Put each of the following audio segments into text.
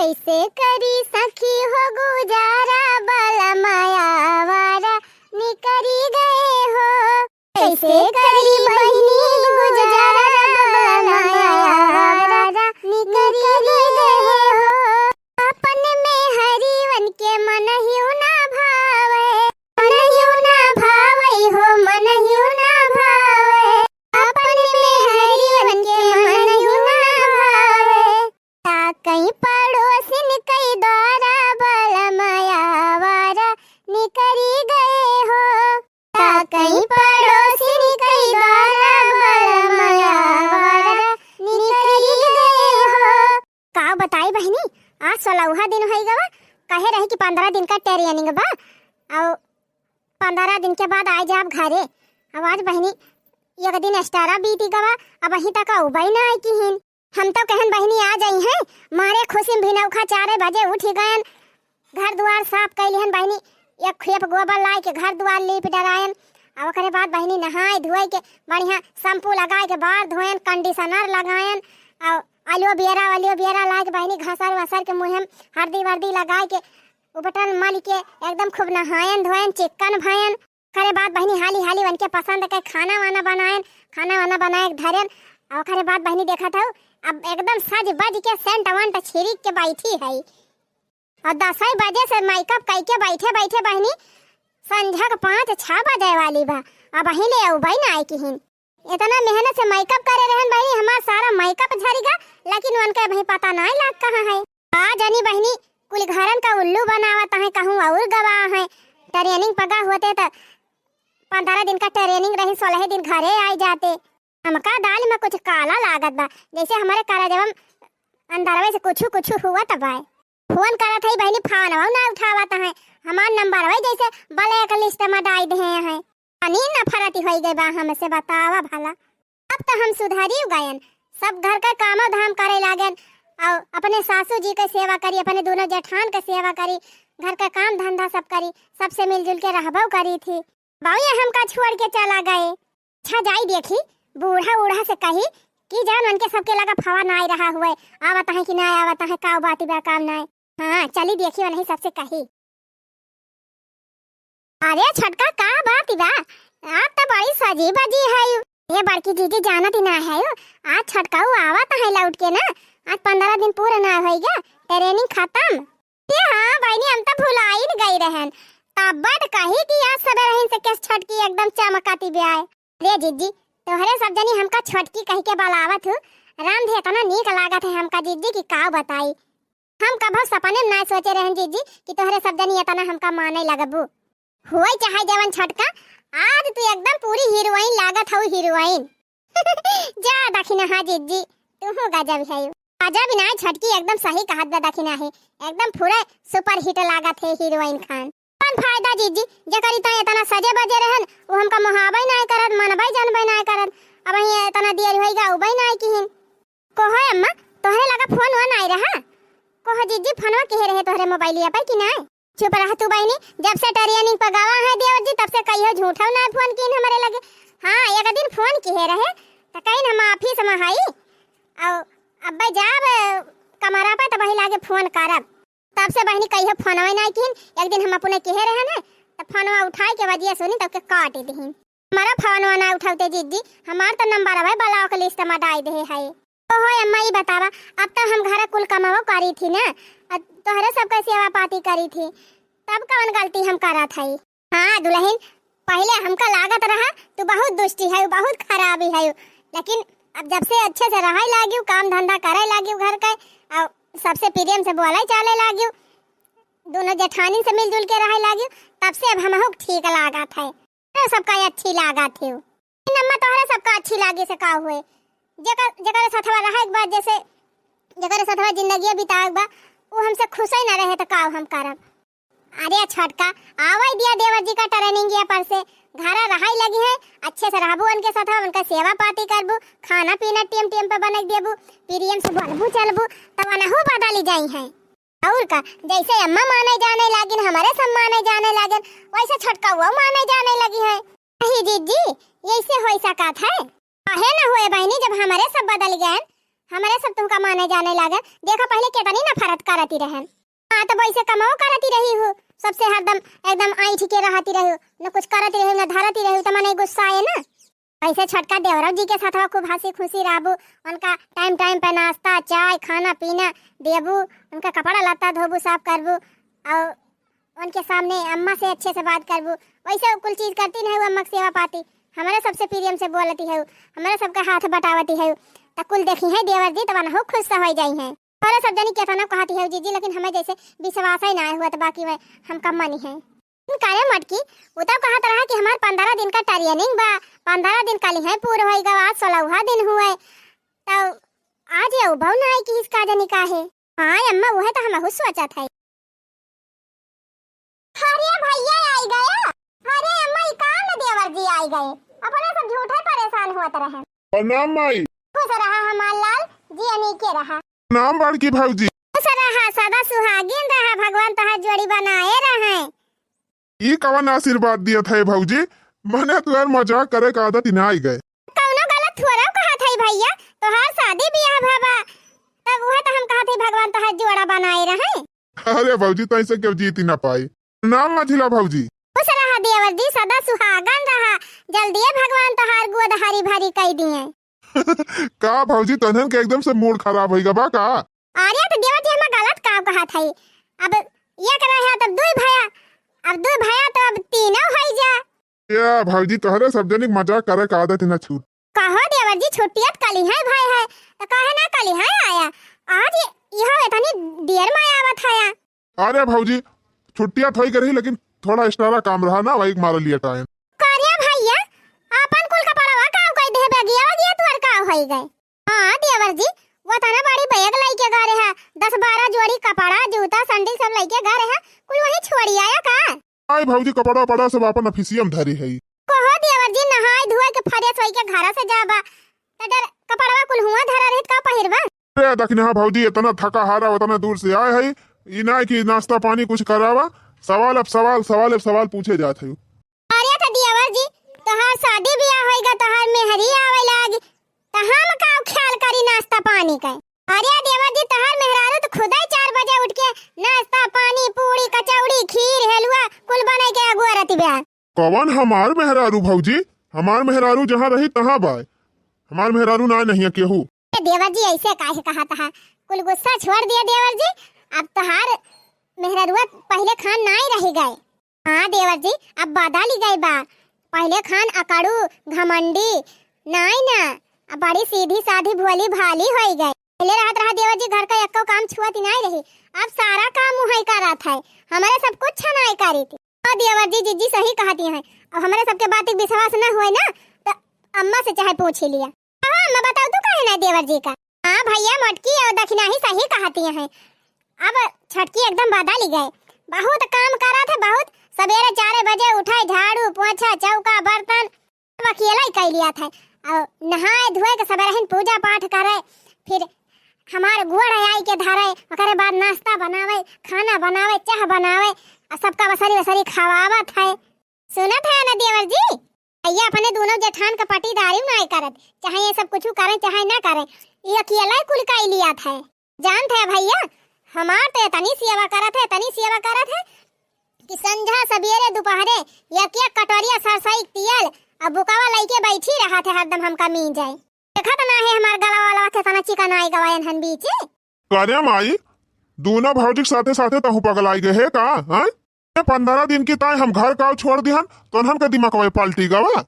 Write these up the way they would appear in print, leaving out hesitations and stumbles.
कैसे करी सखी हो गुजारा बाला माया वारा निकरी गए हो। कैसे करी बहिनी गुजारा बाला माया वारा निकरी गए हो। अपन में हरिवन के मन हिउ ना भावे, मन हिउ ना भावे हो, मन हिउ ना भावे। अपन में हरिवन के मन हिउ ना भावे। ता कहीं पड़ोसिन कई द्वारा बाला माया वारा निकरी गए हो। ता कहीं पड़ोसिन कई द्वारा बाला माया वारा निकरी गए हो। का बताई बहनी, आज 16वां दिन होई गवा। कहे रही कि 15 दिन का ट्रेनिंग बा और 15 दिन के बाद आ जाब घरे। अब आज बहनी एक दिन एक्स्ट्रा बीती गवा, अब अही तक उबई ना आई की हिन। हम तो कहन बहनी आ जाई हैं, मारे खुशी भी नौखा 4 बजे उठ गयन, घर द्वार साफ कैलिहन बहनी। एक खेप गोबर लाई के घर द्वार लीप डरायन। और ओकरे बाद बहनी नहाए धोए के बढ़िया शैम्पू लगाए के बाल धोयन, कंडीशनर लगायन और आलू बेरा ला के बहनी घसर वसर के मुँह में हल्दी वर्दी लगाए के उपटन मल के एकदम खूब नहायन धोयन, चिकन भयन। करे बाद बहनी हाली हाली उनके पसंद के खाना वाना बनायन, खाना वाना बनाए धरन। और करे बाद बहनी देखा था अब एकदम सज बज के सेंट वंट छिड़क के बैठी है। और 10 बजे से मेकअप करके बैठे बैठे बहनी संझा के 5-6 बजे वाली बा। अब अही ले उबई ना आई की हिन। इतना मेहनत से मेकअप करे रहन बहनी, हमार सारा मेकअप झड़ेगा, लेकिन उनका भाई पता नहीं लग कहाँ है। आ जानी बहनी कुल घरन का उल्लू बनावत है, कहूँ और गवा है। ट्रेनिंग पगा होते तो 15 दिन का ट्रेनिंग रही, 16 दिन घरे आ जाते। हमका दाल में कुछ काला लागत बा, जैसे हमारे काला जब अंदरवे से कुछ हुआ तब आए फोन करत है बहनी, फोन ना उठावत है। हमार नंबर वही जैसे ब्लैक लिस्ट में डाल दे हैं। अनी नफरती हो गई बा हमसे, बतावा भला। अब तो हम सुधरी गयन, सब घर का काम धाम करे लागन और अपने सासू जी के सेवा करी, अपने दोनों जेठान के सेवा करी, घर का काम धंधा सब करी, सबसे मिलजुल के रहबो करी थी। बाउया हमका छोड़ के चला गए। अच्छा जाई देखी बूढ़ा से कही कि जान उनके सबके लगा फवा ना आई रहा हुए, आवत है कि ना आवत है, का बात बा काम ना। हाँ चली देखी नहीं सबसे कही। अरे छटका का बात बा, आप तो बड़ी सजी बजी है। ये बड़की जीजी जानत ही ना है। आज छटकाऊ आवत है लौट के ना, आज 15 दिन पूरा ना हो गया, ट्रेनिंग खत्म। हाँ बहनी हम तो भुलाई गई रहन, तब बट कही कि आज सबे रहन से केस छटकी एकदम चमकाती बे आए। रे जीजी तोहरे सब जनी हमका छटकी कह के बुलावत हो, राम दे इतना नीक लागत है हमका जीजी की का बताई। हम कभी सपने में ना सोचे रहन जीजी कि तोहरे सब जनी इतना हमका माने लगबू। हुई चाहे जवन छटका, आज तू एकदम पूरी हीरोइन लागत हो, हीरोइन। जा दखिना हाँ जीजी तू हो गजब है। गजब ना छटकी एकदम सही कहत बा, दखिना है एकदम पूरे सुपर हिट लागत है हीरोइन खान। कौन फायदा जीजी जकरी ता इतना सजे बजे रहन, वो हमका मोहाबई ना करत, मनबई जानबई ना करत। अब ये इतना देर होइगा उबई ना की हिन। कोहो अम्मा तोहरे लगा फोन वन आई रहा, कोहो जीजी फोनवा के रहे तोहरे मोबाइलिया पे कि ना। चुप रह तू बहनी, जब से ट्रेनिंग पर गवा है देवर जी तब से कहियो झूठा ना फोन किन हमारे लगे। हां एक दिन फोन किए रहे त कहीं हम ऑफिस में हई और अब्बे जाब कमरा पे त वही लागे फोन करब, तब से बहनी कहियो फोनवा ना किन। एक दिन हम अपने कहे रहे ना त फोनवा उठाए के वजह सुनी तब के काट दहिन। हमारा फोनवा ना उठाते जीजी, हमार तो नंबर है ब्लॉक लिस्ट में डाल दे है। ओहो अम्मा ये बतावा, अब तो हम घर कुल कमाओ करी थी ना, तोहरे सबका सेवा पाती करी थी, तब कौन गलती हम करा था। हाँ दुल्हन पहले हमका लागत रहा तू बहुत दुष्टी है, बहुत खराबी है, लेकिन अब जब से अच्छे से रहे लागी, काम धंधा करे लागी घर का और सबसे प्रेम से बोले चाले लागी, दोनों जेठानी से मिलजुल के रहे लागी, तब से अब हमहु ठीक लागत है। तो सबका अच्छी लागत है। नम्मा तोहरे सबका अच्छी लागी से का हुए, जकर साथवा रहे एक बार, जैसे जकर साथवा जिंदगी बिताए बा वो हमसे खुश ही ना रहे तो का हम करब। अरे छटका आवाई दिया देवर जी का ट्रेनिंग किया पर से घर रहाई लगी है, अच्छे से रहबू उनके साथ, उनका सेवा पाती करबू, खाना पीना टेम टेम पे बना देबू, प्रियम से बोलबू चलबू, तब अनहु बदली जाई है। और का जैसे अम्मा माने जाने लागिन, हमारे सब माने जाने लागन, वैसे छटका वो माने जाने लगी है। नहीं जीजी ऐसे हो सकत है, काहे ना होए बहनी, जब हमारे सब बदल गए हमारे सब तुमका माने जाने लगे। देखो पहले कितनी नफरत करती रहे। हाँ तो वैसे कमाओ करती रही हूँ, सबसे हरदम एकदम ऐठ के रहती रही हूँ, न कुछ करती रही न धरती रही तो मने गुस्सा आए ना। ऐसे छोटका देवराव जी के साथ खूब हंसी खुशी रहबू, उनका टाइम टाइम पे नाश्ता चाय खाना पीना देबू, उनका कपड़ा लत्ता धोबू साफ करबू और उनके सामने अम्मा से अच्छे से बात करबू। वैसे कुल चीज करती नहीं अम्मा की सेवा पाती, हमारे सबसे प्रियम से बोलती है, हमारे सबका हाथ बटावती है। तो कुल देखी है देवर जी तब हो खुश हो जाई है। और सब जनी केतना कहती है जीजी, लेकिन हमें जैसे विश्वास ही ना हुआ तो बाकी में हम कम मानी है। कारे मटकी वो तो कहत रहा कि हमार 15 दिन का ट्रेनिंग बा, 15 दिन काली है पूरा होएगा, आज 16वां दिन हुआ है। तो आज ये उभव ना है कि इसका जनी का है। हां अम्मा वो है तो हम सोचा था। अरे भैया आई गया। अरे अम्मा ई काम में देवर जी आई गए, अपने सब झूठे परेशान होत रहे। प्रणाम माई। खुश रहा हमार लाल जी, अनी के रहा। नाम बड़की भौजी। खुश रहा सदा सुहागिन रहा, भगवान तोहार जोड़ी बनाए रहे। ये कवन आशीर्वाद दिया था भौजी, मने तुहार मजाक करे का आदत ना आई गए। कौनो गलत थोड़ा कहा था भैया, तोहार शादी ब्याह भाबा तब वह तो हम कहा थे भगवान तोहार जोड़ा बनाए रहे। अरे भौजी तो ऐसे क्यों जीत ना पाई। नाम मझिला भौजी। खुश रहा देवर जी, सदा सुहागन रहा, जल्दी भगवान तोहार गोद हरी भरी कह दिए। का भौजी तनन के एकदम से मूड खराब होइगा बा का। अरे तो देवर जी हम गलत का कहा था। अब ये कर रहा है तब दुई भैया, अब दुई भैया तो अब तीनों हो जा। या भौजी तोहरे सब जनी मजाक करे का आदत ना छूट। कहो देवर जी छुट्टियत कली है भाई है तो कहे ना कली है आया, आज यह इतनी देर में आवत है। अरे भौजी छुट्टियां थोड़ी करी, लेकिन थोड़ा एक्स्ट्रा काम रहा ना वही मार लिया टाइम। कार्या भैया अपन कुल कपड़वा काम कोई दे बेगिया वगिया तोर का होई गए। हां देवर जी वो तना बड़ी बैग लई के घरे है, 10-12 जोड़ी कपड़ा जूता सैंडल सब लई के घरे है, कुल वही छोड़ी आया का। आई भौजी कपड़ा पड़ा सब अपन ऑफिसियम धरी है। कहो देवर जी नहाय धोए के फ्रेश होई के घर से जाबा त डर कपड़वा कुल हुआ धरा रहित का पहिरबा। अरे देखने हाँ भौजी इतना थका हारा उतना दूर से आए है, इना की नाश्ता पानी कुछ करावा, सवाल अब सवाल पूछे जात है। अरे तो देवर जी तोहार शादी ब्याह होएगा, तोहार मेहरी आवे लागी त हम का ख्याल करी नाश्ता पानी का। अरे देवर जी तोहार मेहरारू तो खुद ही 4 बजे उठ के नाश्ता पानी पूरी कचौड़ी खीर हलवा कुल बनाई के अगुआरती ब्याह। कौन हमार मेहरारू भौजी, हमार मेहरारू जहाँ रही तहाँ बाय, हमार मेहरारू ना नहीं है केहू। देवर जी ऐसे काहे कहा था, कुल गुस्सा छोड़ दिया देवर जी, अब तोहार मेहरारुआ पहले खान ना ही रह गए। हाँ देवर जी अब बदल गई बा, पहले खान अकड़ू घमंडी नाई ना, अब बड़ी सीधी साधी भोली भाली हो गई। पहले रात रहा देवर जी घर का एको काम छुआती नहीं रही, अब सारा काम मुहै का रहा है, हमारे सब कुछ छनाई करी थी। देवर जी जीजी सही कहती हैं, अब हमारे सबके बात एक विश्वास न हुए ना तो अम्मा से चाहे पूछ ही लिया। हाँ अम्मा बताओ तू कहे ना देवर जी का। हाँ भैया मोटकी और दक्षिणा ही सही कहती हैं, अब छटकी एकदम बदल गए, बहुत काम करा थे, बहुत सवेरे 4 बजे उठाए झाड़ू पोछा चौका बर्तन अकेला ही कर लिया था, और नहाए धोए के सवेरे पूजा पाठ करे, फिर हमारे गोड़ आई के धरे, ओकरे बाद नाश्ता बनावे खाना बनावे चाह बनावे और सबका बसरी खवावत है। सुनत है ना देवर जी, ये अपने दोनों जेठान का पटीदारी नहीं करत, चाहे ये सब कुछ करें चाहे ना करें, ये अकेला कुल का लिया था। जानते है भैया हमार तो इतनी सेवा करत है कि संझा सवेरे दोपहरे एक कटोरिया सरसई तियल और बुकावा लेके बैठी रहा थे हरदम हमका मिल जाए। देखा तो ना है हमार गला वाला के तना चिकन आई गवायन हन बीच। कार्या माई दोनों भौजी साथे साथे तहु पगलाई गए है का। हां 15 दिन की ताई हम घर का छोड़ दिहन तो हम के दिमाग में पलटी गवा,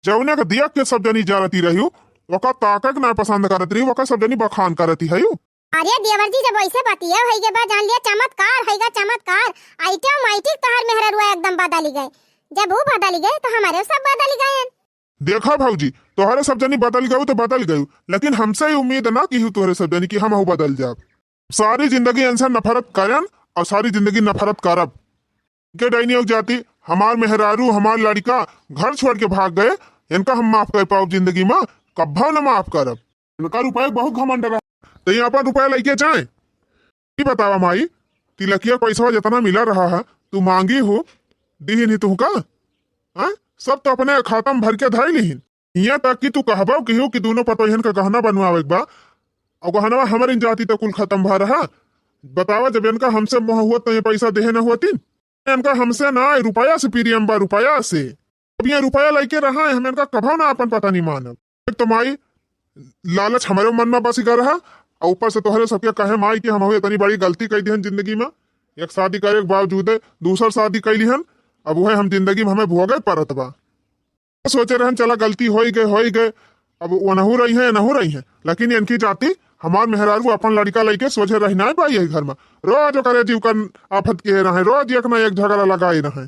जौने के दिया के सब जनी जारती रहियो ओका ताकक ना पसंद करत रही, ओका सब जनी बखान करती है। अरे देवर जी जब ऐसे बतिया होइगे बा जान लिया चमत्कार होइगा चमत्कार, आइटम आइटिक तोहर मेहररुआ एकदम बदल गए, जब वो बदल गए तो हमारे सब बदल गए। देखा भौजी तोहरे सब जनी बदल गए तो बदल गए, लेकिन हमसे ही उम्मीद ना की तोहरे सब जनी की हम बदल जाब। सारी जिंदगी इंसान नफरत करन और सारी जिंदगी नफरत करब के डैनी हो जाती। हमार मेहरारू हमार लड़का घर छोड़ के भाग गए, इनका हम माफ कर पाओ जिंदगी में कब्बा न माफ करब। इनका रुपया बहुत घमंड रहा तो यहाँ पर रुपया लेके जाए की बतावा माई, तिलकिया पैसा जितना मिला रहा है तू मांगी हो दी नहीं तू का। सब तो अपने खाता में भर के धाई ली, यहाँ तक कि तू कहबो कि दोनों पतोहन का गहना बनवावे बा और गहनवा हमारे जाती तो कुल खत्म भा रहा। बतावा जब इनका हमसे मोह हुआ तो ये पैसा देहे न हुआ तीन, इनका हमसे ना रुपया से पीरियम बा, रुपया से। अब ये रुपया लेके रहा है, हम इनका कभा ना अपन पता नहीं मानब। एक तो माई लालच हमारे मन में बस कर रहा, और ऊपर से तोहरे सबके कहे माई कि हम इतनी बड़ी गलती कर दी हन जिंदगी में, एक शादी करे के बावजूद दूसर शादी कैली हन, अब वह हम जिंदगी में हमें भोगे परत बा। सोचे रहन चला गलती हो ही गए, अब वो नहू रही है नहू रही है, लेकिन इनकी जाति हमार मेहरारू अपन लड़का लेके सोचे रहना है भाई घर में, रोज करे जीव का आफत के रहे, रोज एक ना एक झगड़ा लगाए रहे।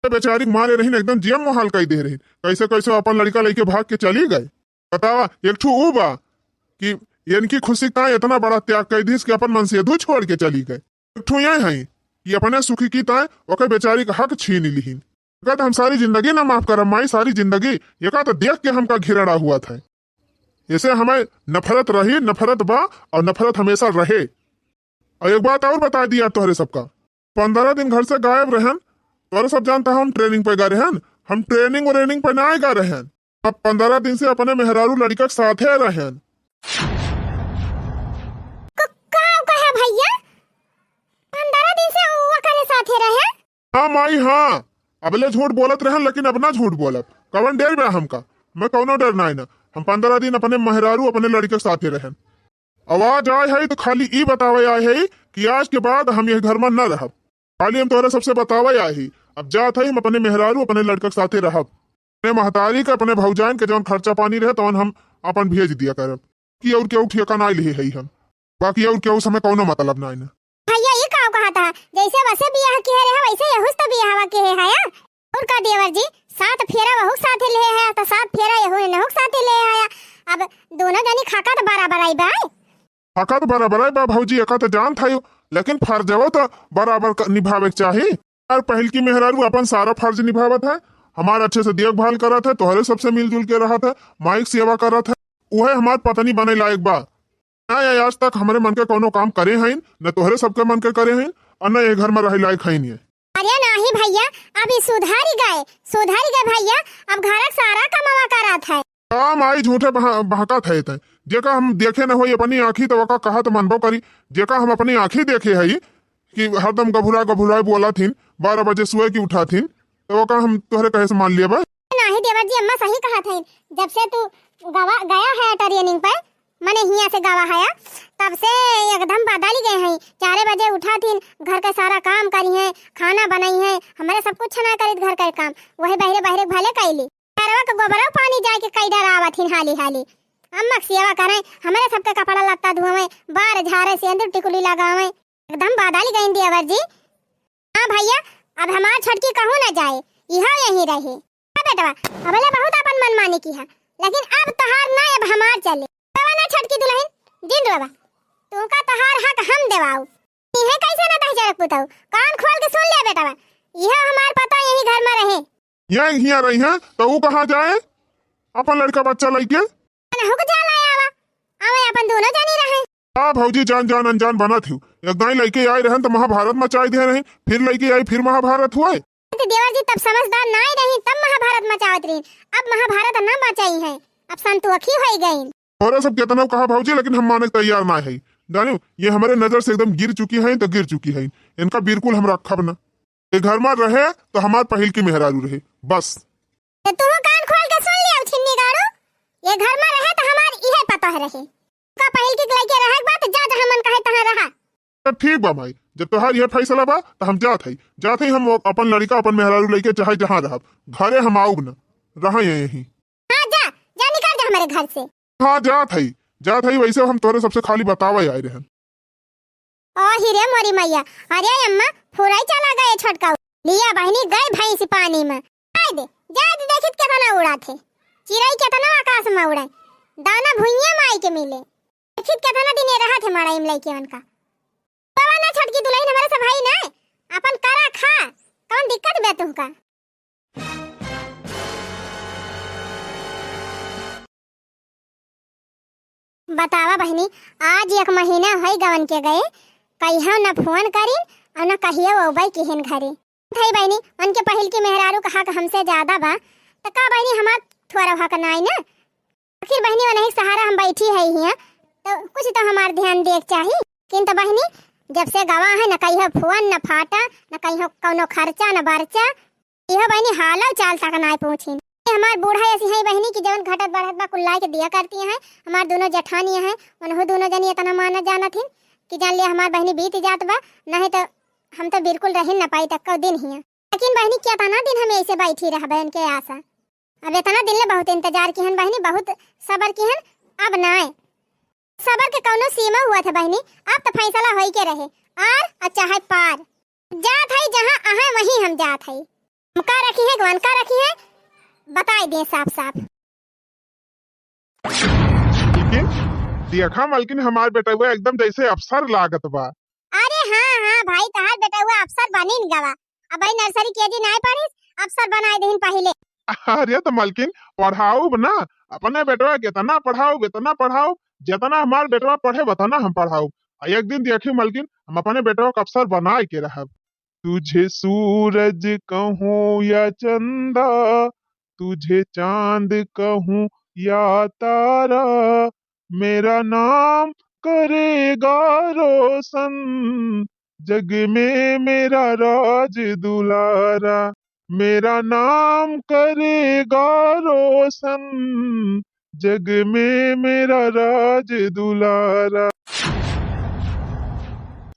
बेचारी मारे रही एकदम जियम मोहाल कही दे रही, कैसे कैसे अपन लड़का लेके भाग के चली गए। बतावा एक ठू ऊ बा कि इनकी खुशी का इतना बड़ा त्याग कर दी कि अपन मन से धू छोड़ के चली गए। एक ठू यह है कि अपने सुखी की ताए ओके बेचारी का हक छीन लीन। हम सारी जिंदगी ना माफ करम माई, सारी जिंदगी ये का तो देख के हमका घिरड़ा हुआ था। ऐसे हमें नफरत रही, नफरत बा और नफरत हमेशा रहे। और एक बात और बता दिया तोहरे सबका, 15 दिन घर से गायब रहन, तोहरे सब जानता हम ट्रेनिंग पे गए रहन, हम ट्रेनिंग व्रेनिंग पे ना गए रहन, अब 15 दिन से अपने मेहरारू लड़का के साथे रहन। कहा भैया 15 दिन से वो अकेले साथे रहे? हाँ माई हाँ, अबले झूठ बोलत रहन, लेकिन अब ना झूठ बोलत। कवन डर बा हमका, मैं कौनो डर ना ना, हम 15 दिन अपने मेहरारू अपने लड़के के साथे रहन। आवाज आए है तो खाली ई बतावे आए है कि आज के बाद हम ये घर में न रहब, खाली हम तोहरा सबसे बतावे आए ही। अब जात है हम अपने मेहरारू अपने लड़के के साथे रहब, अपने महतारी के अपने भौजान के जौन खर्चा पानी रहे तो हम अपन भेज दिया करब, कि और केहू ठेका ना लिए है हम, बाकी और केहू समय कौनो मतलब ना है। भैया ये का कहा था, जैसे वैसे बियाह के रहे वैसे यहुस तो बियाह के है या? और का देवर जी 7 फेरा वहु साथे ले है तो 7 फेरा यहु नहु साथे ले आया, अब दोनों जनी खाका तो बराबर आई बा। खाका तो बराबर आई बा भौजी, एका तो जान था, लेकिन फर्जवा तो बराबर निभावे के चाहिए। और पहल की मेहरारू अपन सारा फर्ज निभावत है, हमारे अच्छे से देखभाल करत है, तोहरे सबसे मिलजुल के रहा था, माइक सेवा करत है, वह हमार पत्नी बने लायक बा। ना आज तक हमारे मन के कोनो काम करे हैं, न तोहरे सबके मन के करे हैं, और न ये घर में रह लायक है नहीं। अरे नहीं भैया, अभी सुधारी गए भैया, अब घर सारा कमावा करत है। काम आई झूठे बहका थे तय, जेका हम देखे न हो अपनी आँखी तो वका कहा तो मनबो करी, जेका हम अपनी आँखी देखे है कि हरदम गभुरा बोला थीन, 12 बजे सुबह की उठा थीन, तो वका हम तोहरे कहे से मान लिया भाई। नहीं देवर जी, अम्मा सही कहा था, जब से तू गया है ट्रेनिंग पर, मैंने हिया से गवा है, तब से एकदम बदल गए हैं। 4 बजे उठा थी, घर का सारा काम करी है, खाना बनाई है, हमारे सब कुछ ना करी घर का काम, वही बहरे बहरे भले कैली, घरवा का गोबरा पानी जाके कई डरावा थी हाली हाली, अम्मा सेवा करे, हमारे सबके कपड़ा लत्ता धोवे, बार झारे सिंदूर टिकुली लगावे, एकदम बदल गई देवर जी। हाँ भैया, अब हमार छटकी कहूँ न जाए, यहाँ यही रहे। बेटवा अबले बहुत अपन मनमानी की है, लेकिन अब तहार ना अब हमार चले ना छटकी दुल्हन दिन रोबा, तू का तहार हक हम देवाऊ, इहे कैसे ना तह जरक पुताऊ, कान खोल के सुन ले बेटवा, यह हमार पता यही घर में रहे। यही हिया रही है तो वो कहाँ जाए अपन लड़का बच्चा लेके, हुक जा लाया आवा, आवे अपन दोनों जानी रहे। हाँ भौजी जान जान अनजान बना थी, एक दाई लेके आए रहन तो महाभारत मचाई दे रहे, फिर लेके आई फिर महाभारत हुआ। देवर जी तब समझदार ना ही रही, तब महाभारत मचावत रही, अब महाभारत ना मचाई है, अब संतोखी हो गई। और सब कितना कहा भौजी, लेकिन हम माने तैयार ना है, जानो ये हमारे नजर से एकदम गिर चुकी है तो गिर चुकी है, इनका बिल्कुल हम रखब ना, ये घर में रहे तो हमार पहल की मेहरारू रहे बस। तो तू कान खोल के सुन लिया छिन्नी गाड़ू, ये घर में रहे तो हमार इहे पता है रहे, का पहल की लेके रहे बात जा जहां मन कहे तहां रहा। तो ठीक बा भाई, जब तोहार ये फैसला बा तो हम जात है हम अपन लड़का अपन मेहरारू लेके चाहे जहाँ रहब, घरे हम आऊब ना रहे यहीं। हाँ जा जा निकल जा हमारे घर से। हाँ जात है, वैसे हम तोरे सबसे खाली बतावे आए रहन। ओ हिरे मोरी मैया, अरे अम्मा फुराई चला गए छोटका, लिया बहनी गई भैंस पानी में, आए दे जा दे देखित केतना उड़ा थे, चिड़ै केतना आकाश में उड़ाए, दाना भुइया माई के मिले, देखित केतना दिने रहा थे मड़ाई में लइके उनका। बाबा ना छटकी दुल्हन हमारे सब भाई ना, अपन करा खा, कौन दिक्कत बे तुमका। बतावा बहनी, आज 1 महीना है गवन के गए, कहियो न फोन करीन और न कहियो ओबई किहन घरे थई बहनी, उनके पहल की मेहरारू का हक हमसे ज्यादा बा, तो का बहनी हमार थोड़ा हक नाई ना, आखिर बहनी वही सहारा हम बैठी है हिया, तो कुछ तो हमार ध्यान देख चाहिए। किंतु बहनी जब से गवा है न कहीं फुअन न फाटा न कहीं कौनो खर्चा न बर्चा, यह बहनी हालव चाल तक ना पूछी। हमार बूढ़ा ऐसी है बहनी की जवन घटत बढ़त बा कुल्लाई के दिया करती हैं। हमार दोनों जेठानी है उन्हों दोनों जनी इतना माना जाना थी कि जान लिया हमार बहनी बीत जात बा, नहीं तो हम तो बिल्कुल रह न पाई तक दिन ही। लेकिन बहनी क्या था ना दिन हमें ऐसे बैठी रह बहन के आशा। अब इतना दिन ले बहुत इंतजार की हन बहनी, बहुत सबर की हन। अब ना सबर के कौनो सीमा हुआ था बहनी, अब तो फैसला होई के रहे आर अच्छा है पार। जात है जहाँ आहा वहीं हम जात है। हम का रखी है गवन का रखी है बताई दे साफ साफ। लेकिन देखा मालकिन हमार बेटा हुआ एकदम जैसे अफसर लागत बा। अरे हाँ हाँ भाई तहार बेटा हुआ अफसर बनी न गवा। अब भाई नर्सरी के जी नहीं पढ़ी अफसर बनाए देहिन पहले। अरे तो मालकिन पढ़ाओ ना अपने बेटवा कितना पढ़ाओ इतना पढ़ाओ, जितना हमार बेटवा पढ़े बतना हम पढ़ाओ। एक दिन देखियो मालकिन हम अपने बेटवा का अफसर बनाए के रहब। तुझे सूरज कहूँ या चंदा, तुझे चांद कहूँ या तारा, मेरा नाम करेगा रोशन, जग में मेरा राज दुलारा। मेरा नाम करेगा रोशन, जग में मेरा राज दुलारा।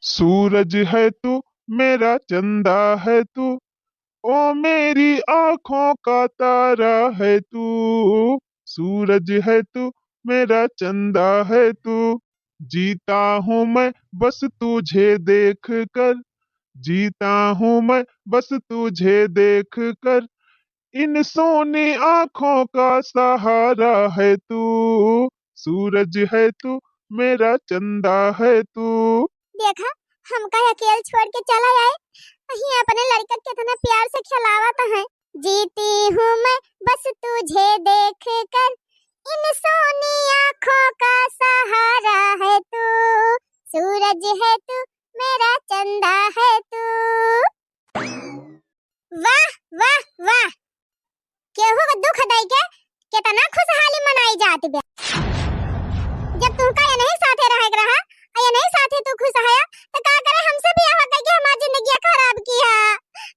सूरज है तू मेरा चंदा है तू, ओ मेरी आंखों का तारा है तू। सूरज है तू मेरा चंदा है तू, जीता हूँ मैं बस तुझे देख कर, जीता हूँ मैं बस तुझे देख कर, इन सोनी आंखों का सहारा है तू। सूरज है तू मेरा चंदा है तू। देखा हम कहे अकेले छोड़ के चला आए, वहीं अपने लड़का कितना प्यार से खिलावत है। जीती हूँ मैं बस तुझे देख कर, इन सोनी आँखों का सहारा है तू। सूरज है तू मेरा चंदा है तू। वाह वाह वाह, केहू का दुख दई के कितना खुशहाली मनाई जाती बे। जब तुमका ये नहीं साथे रहे रहा ये नहीं साथे तू खुश है तो का करे हमसे भी आवा के हमारी जिंदगी खराब किया।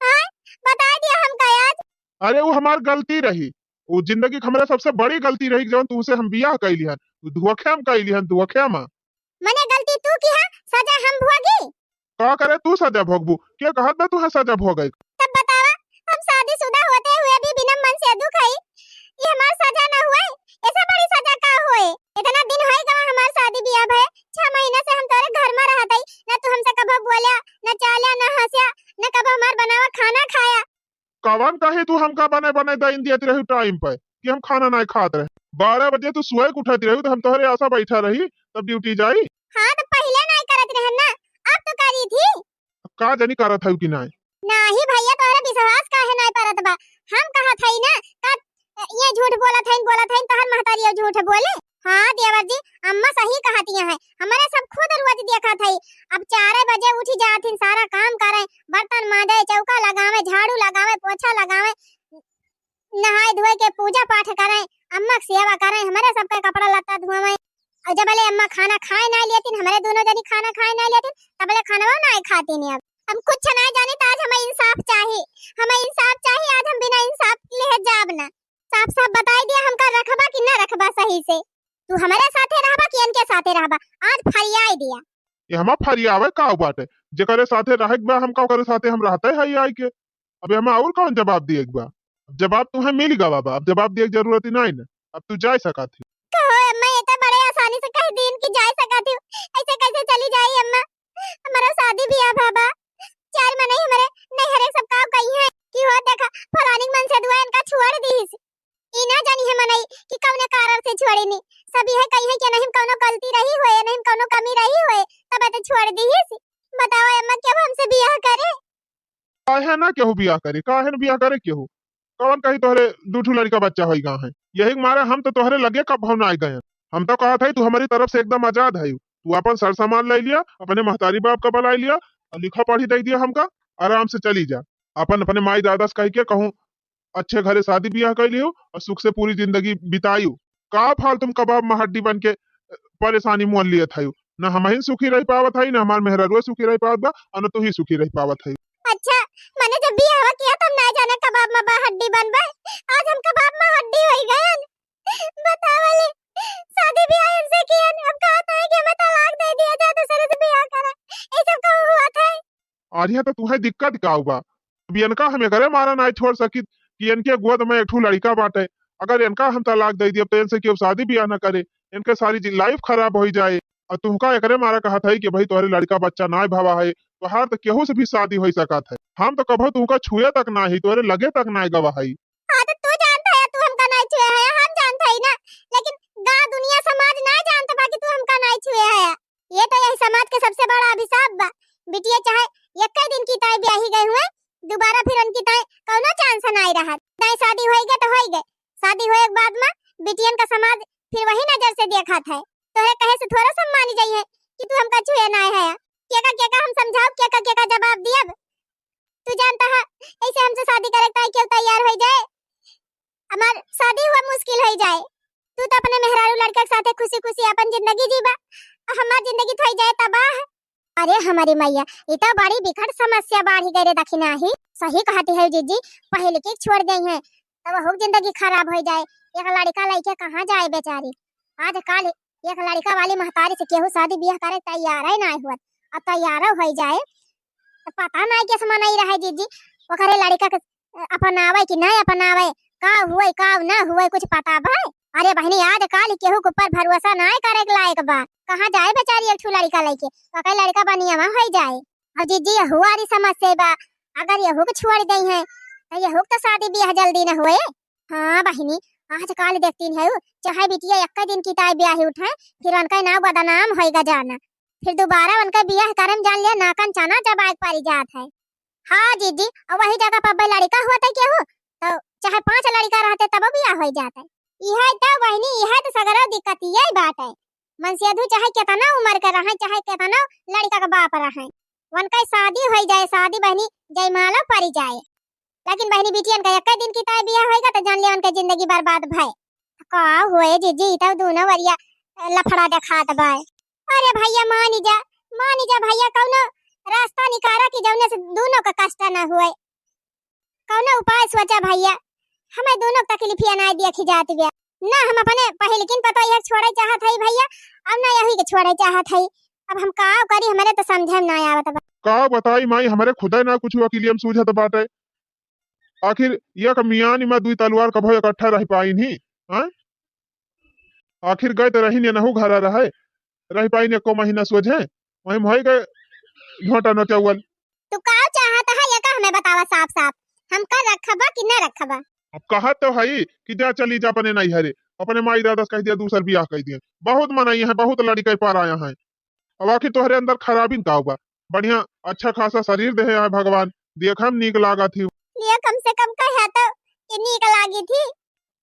हां बता दिया हम का आज। अरे वो हमार गलती रही, वो जिंदगी हमारा सबसे बड़ी गलती रही जौन तुमसे हम बियाह कैली हन, धोखेम कैली हन धोखेम। मने गलती तू की है सजा हम भोगी। का करे तू सजा भोगबू, क्या कहत बा तू है सजा भोगे। तब बतावा हम शादीशुदा होते हुए भी बिना मन से दुख है, ये हमार सजा ना हुए, ऐसा बड़ी सजा का होए। इतना दिन होई गवा हमार शादी बियाह भए, 6 महीने से हम तोरे घर में रहत हई, ना तू हमसे कभी बोला ना चाला ना हंसया ना कभी हमार बनावा खाना खाया। कवन कहे तू हमका बने बने दइन दियत रही टाइम पे कि हम खाना नहीं खात रहे। 12 बजे तू सुबह उठत रही तो हम तोहरे आशा बैठा रही तब ड्यूटी जाई। हां तो पहले नहीं करत रहन ना, अब तो करी थी। का जानी करत है कि नहीं। नहीं भैया तोहरे विश्वास काहे नहीं परत बा। हम कहत हई ना का ये झूठ बोलत हईन तहर महतारी झूठ बोले। हाँ देवर जी अम्मा सही कहती हैं, हमारे सब खुद रोज देखत हई। अब 4 बजे उठी जाथिन, सारा काम करे, बर्तन मांजे, चौका लगावे, झाड़ू लगावे, पोछा लगावे, नहाए धोए के पूजा पाठ करे, अम्मा की सेवा करे, हमारे सबका कपड़ा लत्ता धोवे। और जब ले अम्मा खाना खाए ना लेतिन, हमारे दोनों जनी खाना खाए ना लेतिन, तब ले खाना नहीं खाती नहीं। अब हम कुछ नहीं जाने तो आज हमें इंसाफ चाहिए, हमें इंसाफ चाहिए। आज हम बिना इंसाफ के लिए जाब ना, साफ साफ बताई दिया हमका रखबा कि ना रखबा सही से। तू हमारे साथे रहबा कि इनके साथे रहबा, आज फरियाई दिया। ये हम फरियावे का बाटे, जेकरे साथे रहे बा हम का करे साथे हम रहते है आई के। अबे हम और कौन जवाब दिए बा, जवाब तुम्हें मिल गवा बा, अब जवाब दिए जरूरत ही नहीं ना, अब तू जा सकत है। कहो अम्मा ये तो बड़े आसानी से कह दिन की जा सकती हूँ, ऐसे कैसे चली जाई अम्मा। हमारा शादी भी है बाबा, 4 महीने हमारे नहीं हरे सब का कही है कि हो देखा फलानी मन से दुआ इनका छोड़ दीस। ई ना जानी है मनई कि कौने कारण से छोड़ी नी, सभी है कही है कि नहीं कौनो गलती रही होए नहीं कौनो कमी रही होए तब तो छोड़ दीस। बताओ अम्मा क्या हमसे बियाह करे। काहे ना केहू बियाह करे, काहे ना बियाह करे केहू। कौन कही तोहरे दूठू लड़का बच्चा होई गा है, यही मारे हम तो तोहरे लगे कब भाव ना गए। हम तो कहा था तू हमारी तरफ से एकदम आजाद है, तू अपन सर सामान ले लिया, अपने महतारी बाप का बुला लिया और लिखा पढ़ी दे दिया हमका, आराम से चली जा। अपन अपने माई दादा से कह के कहूँ अच्छे घरे शादी ब्याह कर लियो और सुख से पूरी जिंदगी बितायू। का फाल तुम कबाब में हड्डी बन के परेशानी मोल लिए था न हम ही सुखी रह पावत है न हमार मेहरारू सुखी रह पावत बा और न तू ही सुखी रह पावत है। अच्छा मैंने जब बियाह किया तब ना जाने कबाब में हड्डी बन गए, आज हम कबाब में हड्डी हो गए। बतावले शादी ब्याह इनसे किया अब कहता है कि हमें तलाक दे दिया जाए दूसरे से ब्याह करा, ये सब कब हुआ था? और यहाँ तो तुम्हें दिक्कत का हुआ इनका हमें करे मारा ना छोड़ सकी कि इनके गोद में एक ठू लड़का बाटे, अगर इनका हम तलाक दे दिए तो इनसे क्यों शादी ब्याह न करे, इनके सारी लाइफ खराब हो जाए। और तुमका एकरे मारा कहा था कि भाई तुम्हारे लड़का बच्चा ना भावा है तो हार तो केहू से भी शादी हो सका था, हम तो कभो तुमका छुए तक ना ही तुम्हारे लगे तक ना गवा है। हाँ तो तू जानता है तू हमका नहीं छुए है, हम जानता ही ना, लेकिन गांव दुनिया समाज ना जानता बाकी तू हमका नहीं छुए है। ये तो यही समाज के सबसे बड़ा अभिशाप बा। बिटिया चाहे एक दिन की ताई ब्याही गए हुए दोबारा फिर उनकी ताई कौनो चांस नहीं रहा, ताई शादी हो गए तो हो गए, शादी होए के बाद में बिटियन का समाज फिर वही नजर से देखा था। तोरे कहे से थोड़ा सम्मानी जाई है कि तू हमका छुए ना है, केका हम समझाओ केका जवाब दियब। तू जानता है ऐसे हमसे शादी करे ताई क्यों तैयार हो जाए, हमार शादी हुआ मुश्किल हो जाए। तू तो अपने मेहरारू लड़का के साथे खुशी खुशी अपन जिंदगी जीबा, हमार जिंदगी थई जाए तबाह। अरे हमारी मैया ये तो बड़ी विकट समस्या बढ़ी गई रे दखिना ही, सही कहती है जीजी, पहले के छोड़ गई है तब हो जिंदगी खराब हो जाए। एक लड़का लइके कहां जाए बेचारी, आज कल एक लड़का वाली महतारी से केहू शादी ब्याह करे तैयार है ना हुआ, अब तैयार हो जाए तो पता नहीं कैसे मनाई रहा जीजी, ओकरे लड़का के अपनावे कि नहीं अपनावे, का हुए का ना हुए कुछ पता भाई। अरे बहनी आज काल केहू के ऊपर भरोसा नहीं करे के लायक बा, कहां जाए बेचारी एक ठू लड़का लेके, ओकरे लड़का बनिया में हो जाए। और जीजी हुआ री समस्या बा, अगर यहू के छोड़ गई है तो यहू तो शादी ब्याह जल्दी न हुए। हाँ बहनी आज काल देखती है चाहे बिटिया एक दिन की ताई ब्याह उठे फिर उनका नाम बदनाम होएगा जाना, फिर दोबारा उनका ब्याह करम जान लिया नाकन चाना जबाग पारी जात है। हाँ जीजी और वही जगह पर लड़का हुआ था केहू तो चाहे 5 लड़का रहते तब ब्याह हो जाता। यह तो बहनी यह तो सगरा दिक्कत यही बात है, मनसेधु चाहे कितना उम्र का रहे चाहे कितना लड़का का बाप रहे उनका शादी हो जाए, शादी बहनी जयमाला पड़ी जाए, लेकिन बहनी बिटियन का एक दिन की ताई ब्याह होएगा तो जान लिया उनका जिंदगी बर्बाद भय का हुए जीजी तब दोनों वरिया लफड़ा देखात बा। अरे भैया मानी जा भैया कौनो रास्ता निकारा कि जौने से दोनों का कष्ट ना हुए, कौनो उपाय सोचा भैया, हमें दोनों तकलीफिया ना देखी जाती बे ना, हम अपने पहले किन पता यह छोड़े चाहत है भैया अब ना यही के छोड़े चाहत है, अब हम का करी हमारे तो समझे ना आवत बा। का बताई माई हमारे खुदा ना कुछ वकीलियम सूझत बाटे, आखिर एक मियां में दुई तलवार कभो इकट्ठा रह पाई नहीं, हां आखिर गए तो रही नहु घर रह पाई ने को महीना सोझे वही मोई गए घोटा न चावल। तू का चाहता है ये का हमें बतावा साफ साफ, हम का रखबा कि ना रखबा? अब कहा तो है कि जा चली जा अपने नहीं हरे अपने माई दादा कह दिया दूसर ब्याह कह दिया, बहुत मनाई है बहुत लड़के पार आया है, अब आखिर तोहरे अंदर खराबी का हुआ, बढ़िया अच्छा खासा शरीर दे है भगवान देखम नीक लागा थी, ये कम से कम कह तो कि नीक लागी थी।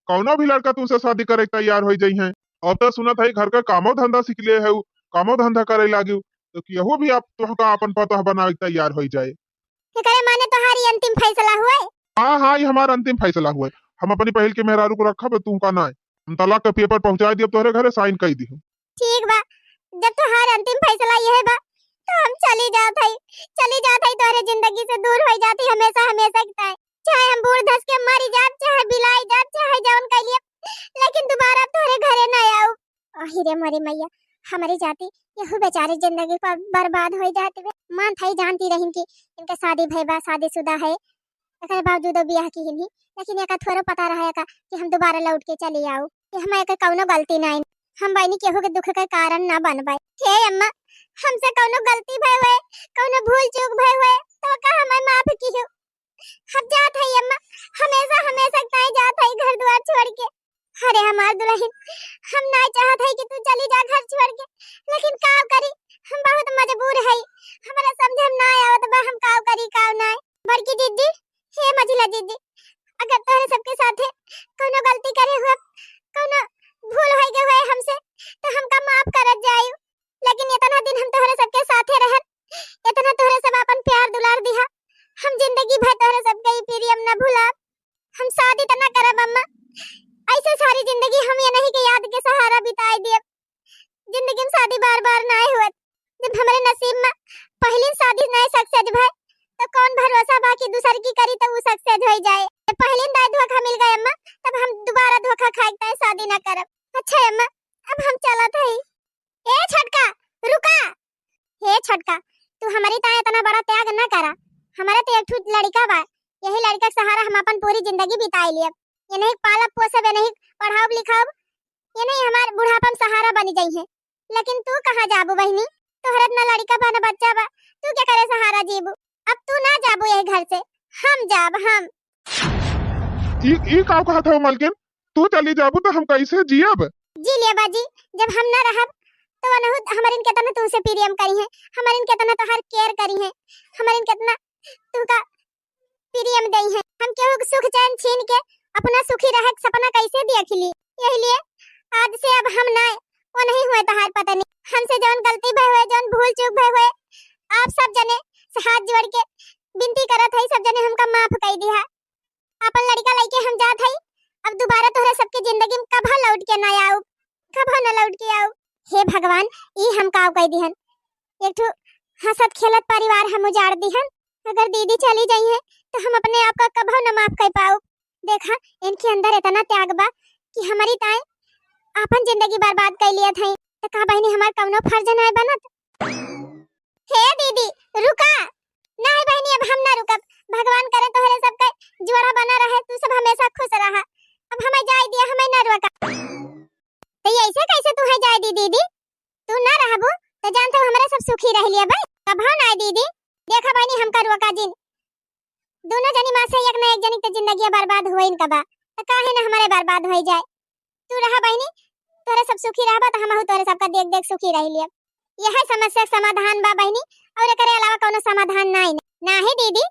कौनो भी लड़का तुमसे शादी करे तैयार हो जाई है, अब तो सुनत है घर का कामो धंधा सीख ले है, कामो धंधा करे लागी तो केहू भी आप तुहका अपन पतोह बनावे तैयार हो जाए। करे माने तुम्हारी अंतिम फैसला हुआ? हाँ ये हमारा अंतिम फैसला हुआ, हम अपनी पहल के मेहरारू को रखब तू का ना, हम तलाक का पेपर पहुंचा दिए तोहरे घरे साइन कर दी। ठीक बा जब तुम्हारा अंतिम फैसला यह बा तो हम चली जात है तोहरे जिंदगी से दूर हो जाती हमेशा हमेशा की ताई, चाहे हम बूढ़ धस के मरी जात चाहे बिलाई जात चाहे जौन कर लिए, लेकिन दोबारा तोहरे घरे ना आऊ। अहिरे मरे मैया हमारी जाति यहू बेचारी जिंदगी पर बर्बाद हो जाती है, मान थई जानती रही कि इनके शादी भईबा शादीशुदा है एकरे बावजूद ब्याह की नहीं, लेकिन एका थोड़ा पता रहेगा कि हम दोबारा लौट के चली आऊ कि हमें एक कौनो गलती नहीं, हम बहनी केहू के दुख के कारण ना बनबाई। हे अम्मा हमसे कौनो गलती भई हुए कौनो भूल चूक भई हुए तो का हमें माफ कीहो, हम जात है अम्मा हमेशा हमेशा ताई जात है घर द्वार छोड़ के। अरे हमार दुल्हन हम ना चाहत है कि तू चली जा घर छोड़ के, लेकिन का करी हम बहुत मजबूर है, हमरा समझे ना आवत बा हम का करी का ना। बड़की दीदी हे मझिला दीदी अगर तोरे सबके साथे कोनो गलती करे हुए कोनो भूल हो गए हुए हमसे तो हमका माफ करत जाइयो, लेकिन इतना दिन हम तोरे सबके साथे रहन इतना तोरे सब अपन प्यार दुलार दिहा, हम जिंदगी भर तोरे सबके प्रियम न भूला, हम शादी त ना करब अम्मा, ऐसे सारी जिंदगी हम ये नहीं के याद के सहारा बिताए दिए, जिंदगी में शादी बार बार ना हुआ। जब हमारे नसीब में पहली शादी नहीं सक्सेस भाई तो कौन भरोसा बाकी दूसर की करी तो वो सक्सेस हो जाए। पहली दाई धोखा मिल गए अम्मा, तब हम दोबारा धोखा खाए शादी ना करब। अच्छा अम्मा अब हम चलत हई। ए छटका रुका। हे छटका तू हमारी ताए इतना बड़ा त्याग ना करा। हमारा तो एक ठुट लड़का बा, यही लड़का के सहारा हम अपन पूरी जिंदगी बिताई लिए। ये नहीं पालब पोसब, ये नहीं पढ़ाब लिखाब, ये नहीं हमार बुढ़ापा में सहारा बनी जाई है। लेकिन तू कहां जाबू बहनी? तोहरा ना लड़का बा ना बच्चा बा, तू क्या करे सहारा जीबू? अब तू ना जाबू यही घर से, हम जाब हम। ई का कहत हो मालकिन? तू चली जाबू तो हम कैसे जियब? जी ले बाजी, जब हम ना रहब तो अनहुत हमारिन केतना तुमसे प्रेम करी है, हमारिन केतना तोहर केयर करी है, हमारिन केतना तू का प्रेम दई है। हम केहू सुख चैन छीन के अपना सुखी रहे सपना कैसे देख ली? यही लिए आज से अब हम ना वो नहीं हुए तहार पता नहीं। हमसे जौन गलती भई हुए, जौन भूल चूक भई हुए, आप सब जने से हाथ जोड़ के विनती करत हई, सब जने हमका माफ कर दिया। अपन लड़का लेके हम जात हई, अब दोबारा तोहरा सबके जिंदगी में कभी लौट के ना आऊ, कभी ना लौट के आऊ। हे भगवान ई हम काव कह दिहन, एक ठो हंसत खेलत परिवार हम उजाड़ दिहन। अगर दीदी चली जाई है तो हम अपने आप का कभी न माफ कर पाऊ। देखा इनके अंदर इतना त्याग बा कि हमारी ताई अपन जिंदगी बर्बाद कर लिया था। तो का बहनी हमार कवनो फर्ज नहीं बनत? हे दीदी रुका। नहीं बहनी अब हम ना रुकब। भगवान करे तोहरे सबका जोड़ा बना रहे, तू सब हमेशा खुश रहा। अब हमें जाय दिया, हमें ना रोका। तो ऐसे कैसे तू है जाय दी दीदी? तू ना रहबू तो जानता हूं हमारे सब सुखी रह लिया भाई। कभो ना दीदी। देखा बहनी हमका रोका जिन दोनों जनी मां से एक ना एक जनी के जिंदगी बर्बाद होई इनका बा, तो काहे ना हमारे बर्बाद हो जाए। तू रहा बहनी, तोरे सब सुखी रहबा तो हमहु तोरे सबका देख देख सुखी रह लिया। यह समस्या समाधान बा बहनी, और एकरे अलावा कोनो समाधान नहीं ना है दीदी।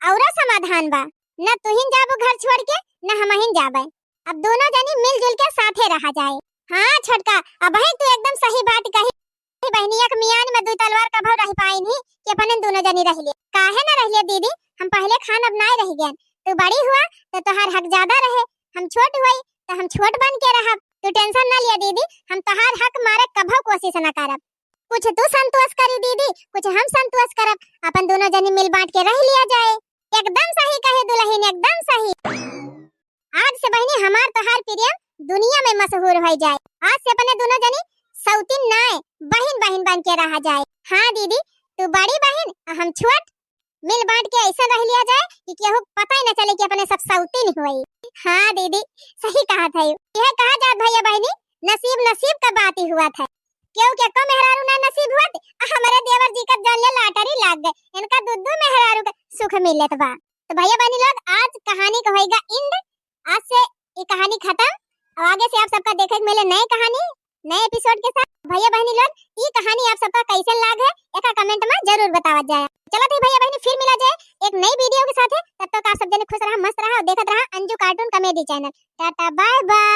और समाधान बा ना तुहिन जाबू घर छोड़ के ना हमहिन जाबे। अब दोनों जनी मिलजुल के साथे रहा जाए। हां छटका अब है तू एकदम सही बात कही बहनी। एक मियान में दो तलवार का भाव रह पाई नहीं कि अपन दोनों जनी रह लिए। काहे ना रह लिए दीदी? हम पहले खान अब नाय रह गए। तू बड़ी हुआ तो तोहार हक ज्यादा रहे, हम छोट हुई तो हम छोट बन के रहब। तू टेंशन ना लिया दीदी, हम तोहार हक मारे कभो कोशिश ना करब। कुछ तू संतोष करी दीदी, कुछ हम संतोष करब। अपन दोनों जनी मिल बांट के रह लिया जाए। एकदम सही कहे दुल्हन, एकदम सही। आज से बहनी हमार तोहार प्रेम दुनिया में मशहूर हो जाए। आज से अपने दोनों जनी सौतीन नाय बहन बहन बन के रहा जाए। हाँ दीदी तू बड़ी बहन हम छोट, मिल बांट के ऐसा रह लिया जाए कि केहू पता ही न चले कि अपने सब सौतीन हुई। हाँ दीदी सही कहा था। यह कहा जात भैया बहनी नसीब नसीब का बात ही हुआ था। क्यों क्या को मेहरारू ना नसीब हुआ हमारे देवर जी का जल्ले लाटरी लाग गए, इनका दुद्दू मेहरारू का सुख मिलत बा। तो भैया बहनी लोग आज कहानी का होएगा इंड। आज से ये कहानी खत्म और आगे से आप सबका देखे मिले नए कहानी नए एपिसोड के साथ। भैया बहनी लोग ये कहानी आप सबका कैसे लाग है एक कमेंट में जरूर बतावा जाए। चलो तो भैया बहनी फिर मिला जाए एक नई वीडियो के साथ। तब तक आप सब जने खुश रहा, मस्त रहा और देखत रहा Anju cartoon comedy channel. Tata bye bye.